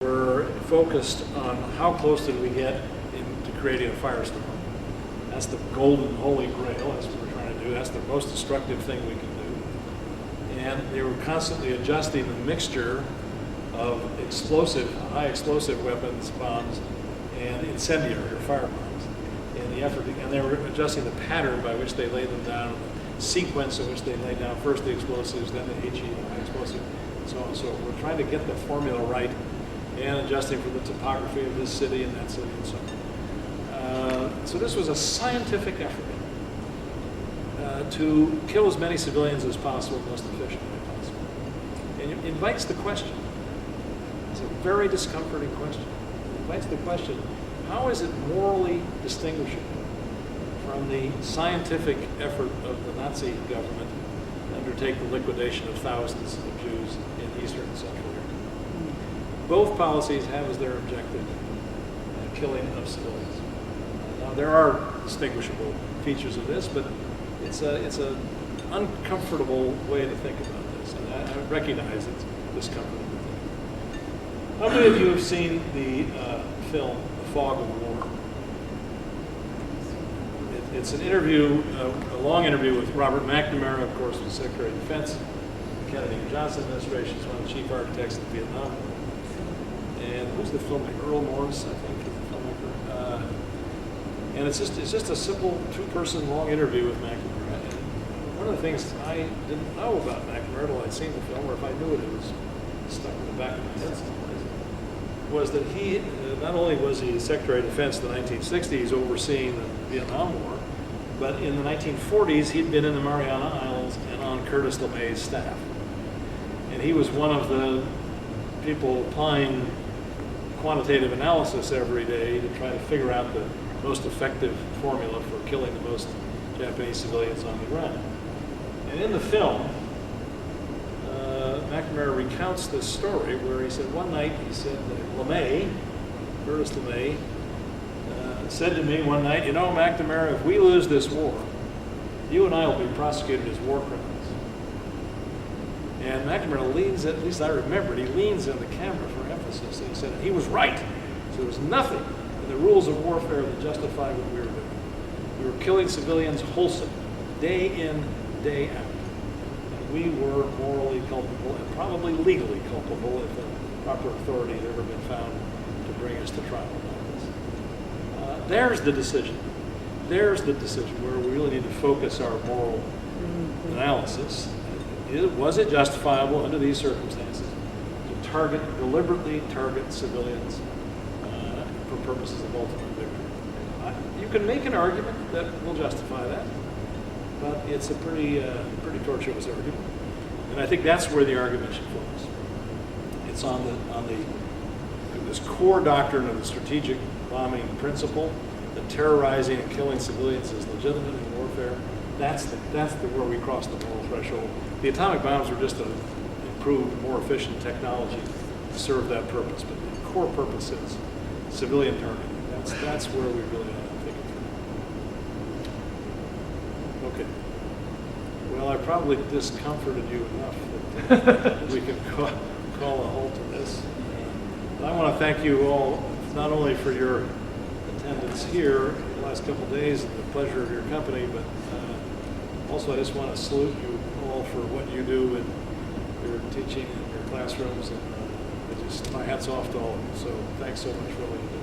We're focused on how close did we get into creating a firestorm. That's the golden holy grail. That's what we're trying to do. That's the most destructive thing we can do. And they were constantly adjusting the mixture of high explosive weapons, bombs, and incendiary or fire bombs in the effort. And they were adjusting the pattern by which they laid them down, the sequence in which they laid down first the explosives, then the HE, the high explosive, and so on. So we're trying to get the formula right and adjusting for the topography of this city and that city and so on. So this was a scientific effort to kill as many civilians as possible, most efficiently possible. And it invites the question. It's a very discomforting question. It invites the question, how is it morally distinguishable from the scientific effort of the Nazi government to undertake the liquidation of thousands of Jews in Eastern and Central Europe? Both policies have as their objective killing of civilians. Now, there are distinguishable features of this, but it's an uncomfortable way to think about this, and I recognize it's discomforting to think. How many of you have seen the film The Fog of War? It's an interview, a long interview with Robert McNamara, of course, was Secretary of Defense, the Kennedy and Johnson administration, is one of the chief architects of the Vietnam War. And who's the filmmaker? Earl Morris, I think, is the filmmaker. And it's just a simple two-person long interview with McNamara. And one of the things I didn't know about McNamara until I'd seen the film, or if I knew it, it was stuck in the back of my head someplace, was that he, not only was he Secretary of Defense in the 1960s overseeing the Vietnam War, but in the 1940s he'd been in the Mariana Islands and on Curtis LeMay's staff. And he was one of the people applying quantitative analysis every day to try to figure out the most effective formula for killing the most Japanese civilians on the ground. And in the film, McNamara recounts this story where he said one night, he said that LeMay, Curtis LeMay, said to me one night, you know, McNamara, if we lose this war, you and I will be prosecuted as war criminals. And McNamara leans, at least I remember, he leans in the camera for emphasis. And he said he was right. So there was nothing in the rules of warfare that justified what we were doing. We were killing civilians wholesome, day in, day out. And we were morally culpable and probably legally culpable if the proper authority had ever been found to bring us to trial about this. There's the decision. There's the decision where we really need to focus our moral analysis. Was it justifiable under these circumstances to deliberately target civilians for purposes of ultimate victory? You can make an argument that will justify that, but it's a pretty tortuous argument, and I think that's where the argument should focus. It's on this core doctrine of the strategic bombing principle, that terrorizing and killing civilians is legitimate in warfare. That's where we cross the moral threshold. The atomic bombs are just an improved, more efficient technology to serve that purpose, but the core purpose is civilian targeting. That's where we really ought to think of it. Okay. Well, I probably discomforted you enough that we can call a halt to this. I want to thank you all, not only for your attendance here the last couple of days and the pleasure of your company, but also I just want to salute you all for what you do in your teaching in your classrooms, and my hat's off to all of you. So thanks so much for what you do.